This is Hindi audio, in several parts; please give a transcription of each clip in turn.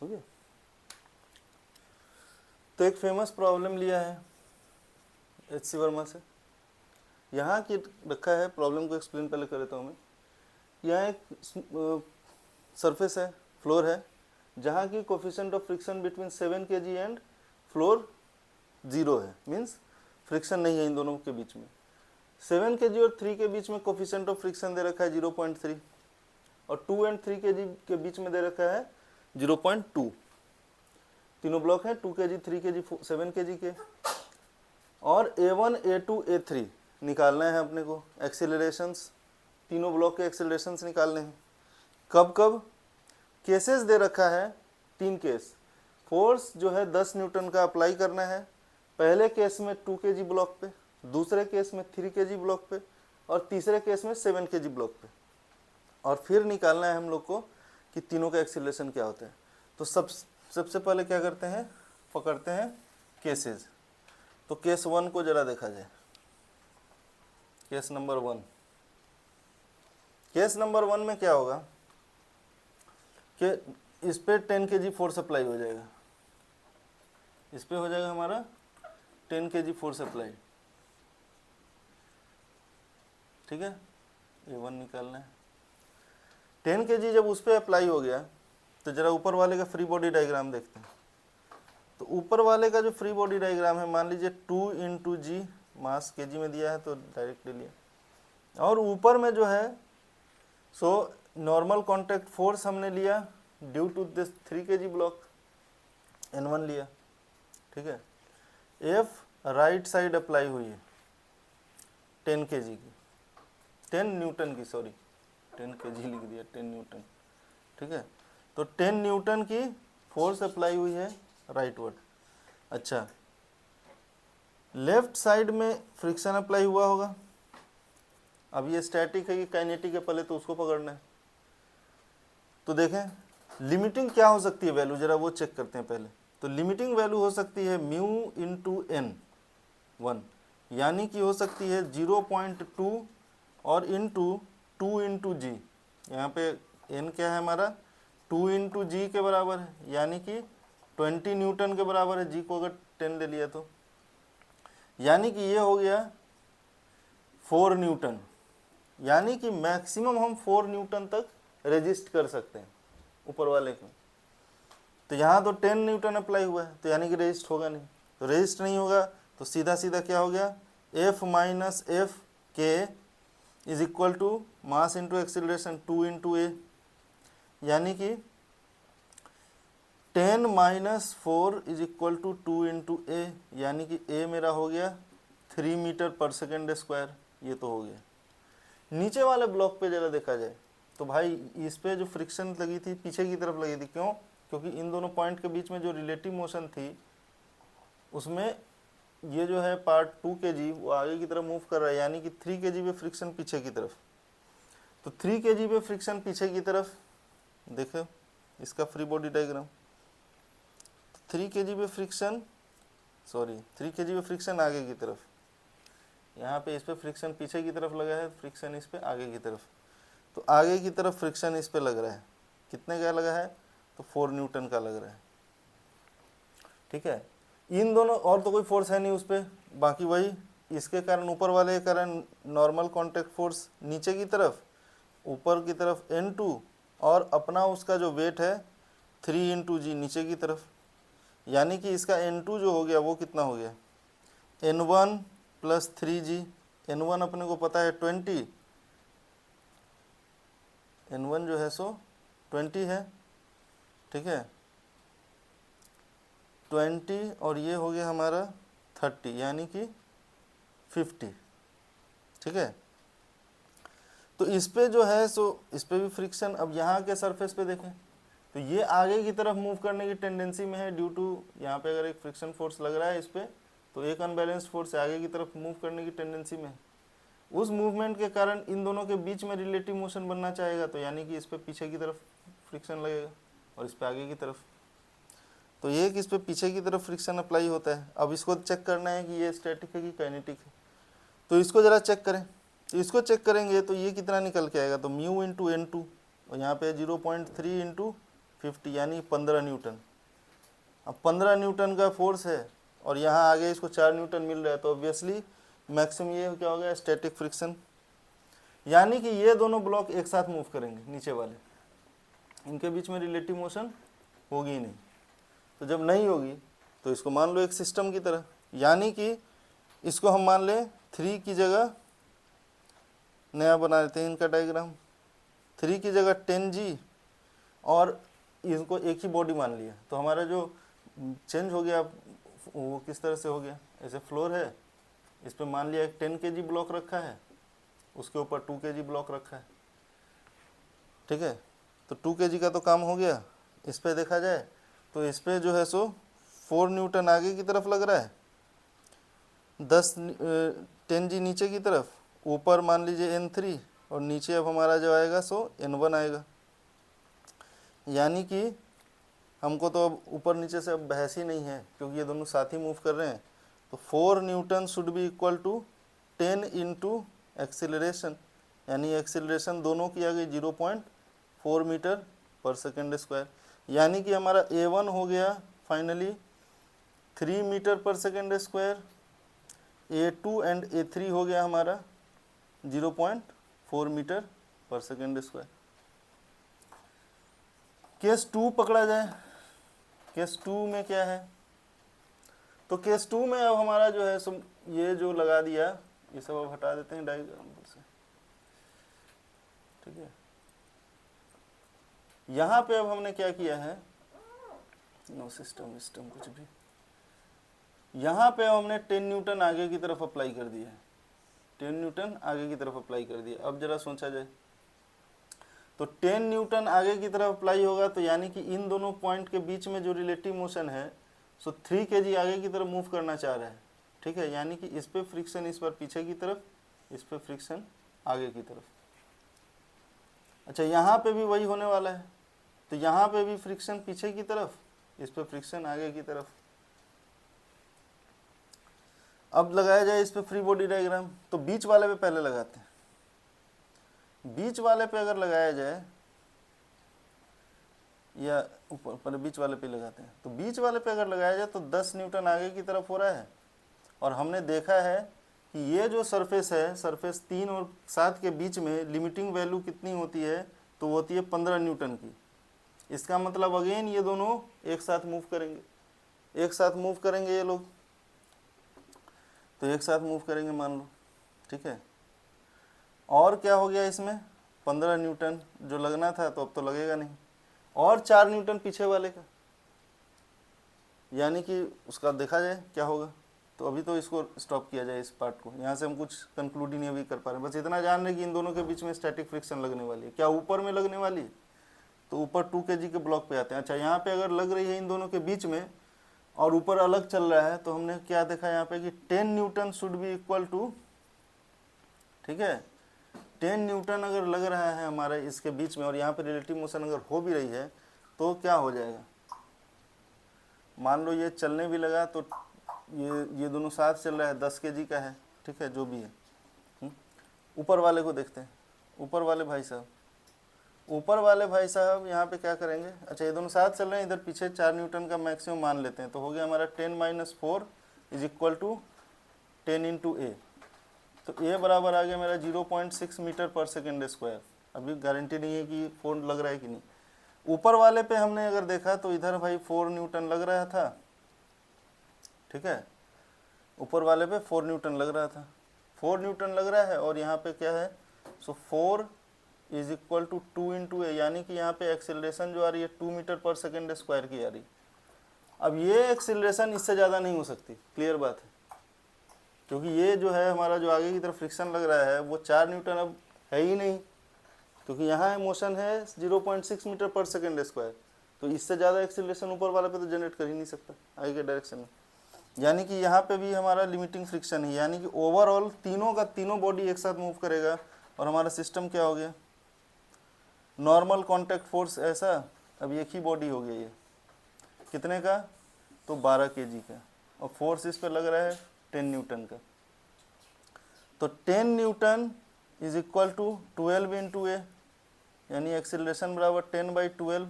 ओके। तो एक फेमस प्रॉब्लम लिया है HC वर्मा से, यहाँ की रखा है, प्रॉब्लम को एक्सप्लेन पहले कर देता हूँ मैं। यहाँ एक सरफेस है, फ्लोर है, जहाँ की coefficient of friction between 7 kg and floor 0 है, मीन्स फ्रिक्शन नहीं है इन दोनों के बीच में। 7 kg और 3 के बीच में कोफिशिएंट ऑफ फ्रिक्शन दे रखा है 0.3 और 2 एंड 3 kg के बीच में दे रखा है 0.2। तीनों ब्लॉक हैं 2 kg, 3 kg, 7 kg के। और A1, A2, A3 निकालना है अपने को, एक्सेलरेशंस, तीनों ब्लॉक के एक्सेलरेशंस निकालने हैं। कब कब? केसेस दे रखा है 3 केस। फोर्स जो है 10 न्यूटन का अप्लाई करना है, पहले केस में 2 kg ब्लॉक पे, दूसरे केस में 3 kg ब्लॉक पे और तीसरे केस में 7 kg ब्लॉक पे। और फिर निकालना है हम लोग को कि तीनों का एक्सीलरेशन क्या होता है। तो सबसे पहले क्या करते हैं, पकड़ते हैं केसेस। तो केस 1 को जरा देखा जाए, केस नंबर 1। केस नंबर 1 में क्या होगा कि इस पे 10 kg फोर्स अप्लाई हो जाएगा, इस पे हो जाएगा हमारा 10 kg फोर्स अप्लाई, ठीक है। A1 निकालना है। 10 kg जब उस पर अप्लाई हो गया तो जरा ऊपर वाले का फ्री बॉडी डायग्राम देखते हैं। तो ऊपर वाले का जो फ्री बॉडी डायग्राम है, मान लीजिए 2 × g, मास kg में दिया है तो डायरेक्ट ले लिया। और ऊपर में जो है सो नॉर्मल कॉन्टैक्ट फोर्स हमने लिया due to this 3 kg block, N1 लिया, ठीक है। F राइट साइड अप्लाई हुई है 10 kg की, 10 न्यूटन की, सॉरी 10 kg लिख दिया, 10 न्यूटन, ठीक है। तो 10 न्यूटन की फोर्स अप्लाई हुई है राइट वर्ड। अच्छा, लेफ्ट साइड में फ्रिक्शन अप्लाई हुआ होगा। अब ये स्टैटिक है कि काइनेटिक है, पहले तो उसको पकड़ना है। तो देखें लिमिटिंग क्या हो सकती है वैल्यू, जरा वो चेक करते हैं पहले। तो लिमिटिंग वैल्यू हो सकती है म्यू × N1, यानी कि हो सकती है 0.2 और × 2 × g। यहाँ पे n क्या है हमारा, 2 × g के बराबर है, यानी कि 20 न्यूटन के बराबर है। g को अगर 10 ले लिया तो यानी कि ये हो गया 4 न्यूटन, यानी कि मैक्सिमम हम 4 न्यूटन तक रेजिस्ट कर सकते हैं ऊपर वाले को। तो यहाँ तो 10 न्यूटन अप्लाई हुआ है, तो यानी कि रेजिस्ट होगा नहीं। तो रेजिस्ट नहीं होगा तो सीधा सीधा क्या हो गया, F - F K is equal to mass into acceleration 2 × A, यानी कि 10 - 4 इज इक्वल टू 2 × A, यानी कि A मेरा हो गया 3 मीटर पर सेकेंड स्क्वायर। ये तो हो गया। नीचे वाले ब्लॉक पे जरा देखा जाए तो भाई इस पे जो फ्रिक्शन लगी थी पीछे की तरफ लगी थी, क्यों? क्योंकि इन दोनों पॉइंट के बीच में जो रिलेटिव मोशन थी उसमें ये जो है पार्ट 2 kg वो आगे की तरफ मूव कर रहा है, यानी कि 3 kg पे फ्रिक्शन पीछे की तरफ। तो 3 kg पे फ्रिक्शन पीछे की तरफ, देखो इसका फ्री बॉडी डायग्राम। 3 kg पे फ्रिक्शन, सॉरी 3 kg पे फ्रिक्शन आगे की तरफ, यहाँ पे इस पे फ्रिक्शन पीछे की तरफ लगा है, फ्रिक्शन इस पे आगे की तरफ। तो आगे की तरफ फ्रिक्शन इस पे लग रहा है, कितने का लगा है, तो 4 न्यूटन का लग रहा है, ठीक है। इन दोनों और तो कोई फोर्स है नहीं उस पर, बाकी वही इसके कारण, ऊपर वाले के कारण नॉर्मल कॉन्टैक्ट फोर्स नीचे की तरफ, ऊपर की तरफ N2 और अपना उसका जो वेट है 3 × g नीचे की तरफ, यानी कि इसका N2 जो हो गया वो कितना हो गया, N1 + 3g। N1 अपने को पता है 20, N1 जो है सो 20 है, ठीक है, 20 और ये हो गया हमारा 30, यानी कि 50, ठीक है। तो इस पे जो है सो इस पे भी फ्रिक्शन, अब यहाँ के सरफेस पे देखें तो ये आगे की तरफ मूव करने की टेंडेंसी में है ड्यू टू, यहाँ पे अगर एक फ्रिक्शन फोर्स लग रहा है इस पे तो एक अनबैलेंस्ड फोर्स आगे की तरफ मूव करने की टेंडेंसी में है। उस मूवमेंट के कारण इन दोनों के बीच में रिलेटिव मोशन बनना चाहेगा, तो यानी कि इस पे पीछे की तरफ फ्रिक्शन लगेगा और इस पे आगे की तरफ। तो ये कि इस पे पीछे की तरफ फ्रिक्शन अप्लाई होता है। अब इसको चेक करना है कि ये स्टैटिक है कि काइनेटिक है, तो इसको ज़रा चेक करें। तो इसको चेक करेंगे तो ये कितना निकल के आएगा, तो म्यू × N2 और यहाँ पे 0.3 × 50 यानी 15 न्यूटन। अब 15 न्यूटन का फोर्स है और यहाँ आगे इसको 4 न्यूटन मिल रहा है, तो ऑब्वियसली मैक्सिमम ये क्या हो गया, स्टैटिक फ्रिक्शन। यानी कि ये दोनों ब्लॉक एक साथ मूव करेंगे, नीचे वाले, इनके बीच में रिलेटिव मोशन होगी ही नहीं। तो जब नहीं होगी तो इसको मान लो एक सिस्टम की तरह, यानी कि इसको हम मान लें 3 की जगह, नया बना लेते हैं इनका डायग्राम, 3 की जगह 10G और इनको एक ही बॉडी मान लिया। तो हमारा जो चेंज हो गया वो किस तरह से हो गया, ऐसे फ्लोर है, इस पर मान लिया एक 10 kg ब्लॉक रखा है, उसके ऊपर 2 kg ब्लॉक रखा है, ठीक है। तो 2 kg का तो काम हो गया। इस पे देखा जाए तो इस पे जो है सो 4 न्यूटन आगे की तरफ लग रहा है, 10G नीचे की तरफ, ऊपर मान लीजिए N3 और नीचे अब हमारा जो आएगा सो N1 आएगा। यानी कि हमको तो अब ऊपर नीचे से अब बहस ही नहीं है, क्योंकि ये दोनों साथ ही मूव कर रहे हैं। तो 4 newton should be equal to 10 into acceleration, यानी एक्सिलरेशन दोनों की आ गई 0.4 मीटर पर सेकेंड स्क्वायर। यानी कि हमारा A1 हो गया finally 3 metre per second square, A2 and A3 हो गया हमारा 0.4 metre per second square. Case 2 पकड़ा जाए, केस 2 में क्या है, तो केस 2 में अब हमारा जो है सो ये जो लगा दिया, ये सब अब हटा देते हैं डायग्राम से, ठीक है। यहाँ पे अब हमने क्या किया है, नो सिस्टम कुछ भी, यहाँ पे हमने 10 न्यूटन आगे की तरफ अप्लाई कर दिया है, 10 न्यूटन आगे की तरफ अप्लाई कर दिया। अब जरा सोचा जाए तो 10 न्यूटन आगे की तरफ अप्लाई होगा, तो यानी कि इन दोनों पॉइंट के बीच में जो रिलेटिव मोशन है सो 3 kg आगे की तरफ मूव करना चाह रहा है, ठीक है। यानी कि इस पे फ्रिक्शन इस बार पीछे की तरफ, इस पे फ्रिक्शन आगे की तरफ। अच्छा, यहाँ पे भी वही होने वाला है, तो यहाँ पे भी फ्रिक्शन पीछे की तरफ, इस पे फ्रिक्शन आगे की तरफ। अब लगाया जाए इस पे फ्री बॉडी डायग्राम, तो बीच वाले पे पहले लगाते हैं। बीच वाले पे अगर लगाया जाए, या ऊपर पहले बीच वाले पे लगाते हैं, तो बीच वाले पे अगर लगाया जाए तो 10 न्यूटन आगे की तरफ हो रहा है, और हमने देखा है कि ये जो सरफेस है, सरफेस 3 और 7 के बीच में लिमिटिंग वैल्यू कितनी होती है, तो वो होती है 15 न्यूटन की। इसका मतलब अगेन ये दोनों एक साथ मूव करेंगे, एक साथ मूव करेंगे ये लोग, तो एक साथ मूव करेंगे मान लो, ठीक है। और क्या हो गया इसमें, 15 न्यूटन जो लगना था तो अब तो लगेगा नहीं, और 4 न्यूटन पीछे वाले का, यानी कि उसका देखा जाए क्या होगा। तो अभी तो इसको स्टॉप किया जाए, इस पार्ट को, यहाँ से हम कुछ कंक्लूड ही नहीं अभी कर पा रहे हैं। बस इतना जान रहे कि इन दोनों के बीच में स्टैटिक फ्रिक्शन लगने वाली है। क्या ऊपर में लगने वाली है, तो ऊपर 2 kg के ब्लॉक पे आते हैं। अच्छा, यहाँ पे अगर लग रही है इन दोनों के बीच में और ऊपर अलग चल रहा है, तो हमने क्या देखा यहाँ पे कि 10 newton should be equal to, ठीक है, 10 न्यूटन अगर लग रहा है हमारे इसके बीच में और यहाँ पे रिलेटिव मोशन अगर हो भी रही है, तो क्या हो जाएगा, मान लो ये चलने भी लगा तो ये दोनों साथ चल रहा है, 10 kg का है, ठीक है, जो भी है। ऊपर वाले को देखते हैं, ऊपर वाले भाई साहब, ऊपर वाले भाई साहब यहाँ पे क्या करेंगे। अच्छा, ये दोनों साथ चल रहे हैं, इधर पीछे 4 न्यूटन का मैक्सिमम मान लेते हैं, तो हो गया हमारा 10 - 4 इज इक्वल टू 10 इंटू ए। तो ए बराबर आ गया मेरा 0.6 मीटर पर सेकेंड स्क्वायर। अभी गारंटी नहीं है कि 4 लग रहा है कि नहीं। ऊपर वाले पे हमने अगर देखा तो इधर भाई 4 न्यूटन लग रहा था, ठीक है, ऊपर वाले पे 4 न्यूटन लग रहा था, 4 न्यूटन लग रहा है, और यहाँ पे क्या है, सो 4 is equal to 2 into A, यानी कि यहाँ पे एक्सेलरेशन जो आ रही है 2 मीटर पर सेकेंड स्क्वायर की आ रही। अब ये एक्सेलरेशन इससे ज़्यादा नहीं हो सकती, क्लियर बात है, क्योंकि ये जो है हमारा जो आगे की तरफ फ्रिक्शन लग रहा है वो 4 न्यूटन अब है ही नहीं, क्योंकि यहाँ मोशन है 0.6 मीटर पर सेकेंड स्क्वायर, तो इससे ज़्यादा एक्सेलरेशन ऊपर वाला पे तो जनरेट कर ही नहीं सकता आगे के डायरेक्शन में। यानी कि यहाँ पे भी हमारा लिमिटिंग फ्रिक्शन है, यानी कि ओवरऑल तीनों का तीनों बॉडी एक साथ मूव करेगा, और हमारा सिस्टम क्या हो गया, नॉर्मल कॉन्टैक्ट फोर्स ऐसा, अब एक ही बॉडी हो गया, ये कितने का, तो 12 kg का, और फोर्स इस पर लग रहा है 10 न्यूटन का। तो 10 newton is equal to 12 into A, यानी एक्सेलरेशन बराबर 10/12,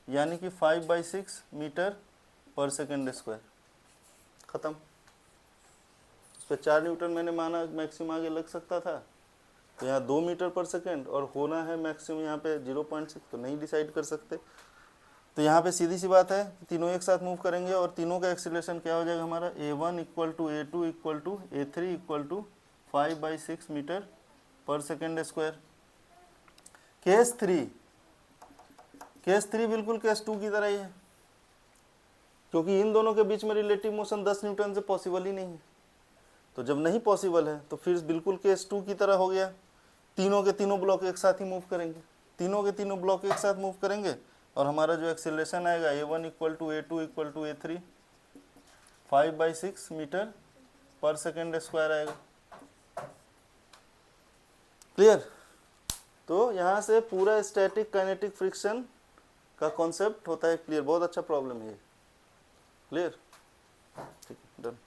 यानी कि 5/6 मीटर पर सेकेंड स्क्वायर। ख़त्म। उस पर 4 न्यूटन मैंने माना मैक्सिमम आगे लग सकता था, तो यहाँ 2 मीटर पर सेकेंड और होना है मैक्सिमम यहाँ पे 0.6, तो नहीं डिसाइड कर सकते। तो यहाँ पे सीधी सी बात है, तीनों एक साथ मूव करेंगे और तीनों का एक्सीलरेशन क्या हो जाएगा हमारा, a1 equal to a2 equal to a3 equal to 5/6 metre per second square. Case 3 बिल्कुल केस 2 की तरह ही है, क्योंकि इन दोनों के बीच में रिलेटिव मोशन 10 न्यूटन से पॉसिबल ही नहीं है। तो जब नहीं पॉसिबल है तो फिर बिल्कुल केस 2 की तरह हो गया, तीनों के तीनों ब्लॉक एक साथ ही मूव करेंगे, तीनों के तीनों ब्लॉक एक साथ मूव करेंगे और हमारा जो एक्सेलरेशन आएगा a1 equal to a2 equal to a3 5/6 metre per second square आएगा। क्लियर? तो यहाँ से पूरा स्टैटिक काइनेटिक फ्रिक्शन का कॉन्सेप्ट होता है क्लियर। बहुत अच्छा प्रॉब्लम है ये। क्लियर? ठीक है, डन।